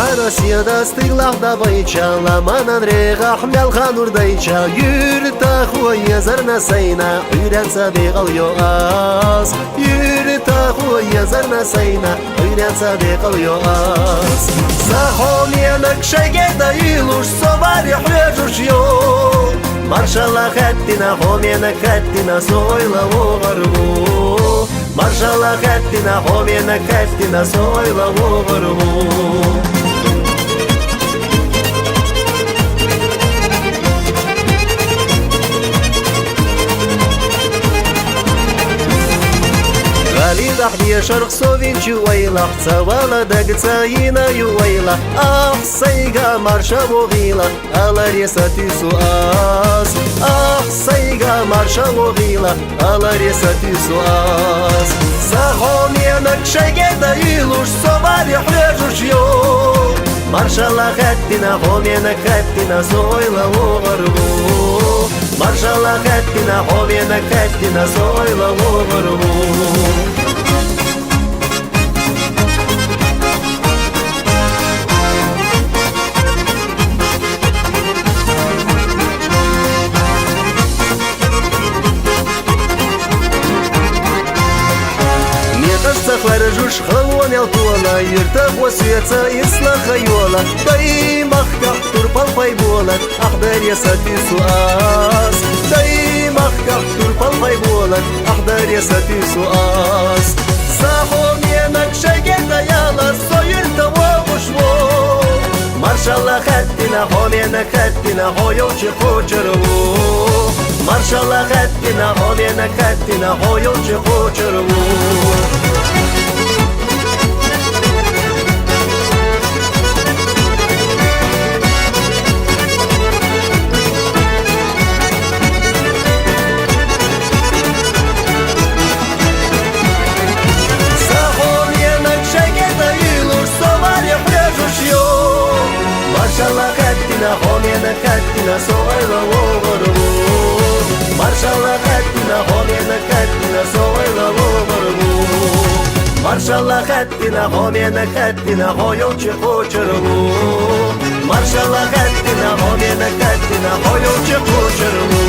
Arasya da stiglah da bayça Lamanan rega hmel khanur dayça Yürta huya zarna sayna Uyren sadiq al yo as Yürta huya zarna sayna Uyren sadiq al yo as Sahon yanak şegeda iluş Sovari hücuş yo Marşallah ettina homena kettina Soyla o garbu Marşallah ettina homena kettina Soyla o garbu غالي أحدي شرق سوفين شويلة سوالا دق تاينا يويلة سيقا مرشا وغيلة على ريساتي سواس سيقا مرشا وغيلة على ريساتي سواس ساخون ينك شاقيدا يلوش صباري حريجوش يو مرشالله خدنا هم ينك خدنا سويلة وغربو مرشالله خدنا هم ينك خدنا سويلة وغربو خرجوش خوان يلطولا يرتاح وسيتا يسلا خيولا داي مخكح تربا الفايبولا أحضر يا ساتي سؤاس داي مخكح تربا الفايبولا أحضر يا ساتي سؤاس ساحون ينك شاقيتا يالا سويرتا وغشمو مرشالله خدنا هم ينك خدنا هو يوشي خوشرو مرشالله خدنا هم ينك خدنا هو يوشي خوشرو Marşallah ettina hom yana kattina soyla vogorbu Marşallah ettina hom yana kattina soyla vogorbu Marşallah ettina hom yana kattina hoyonchi qochirbu Marşallah ettina hom yana kattina hoyonchi qochirbu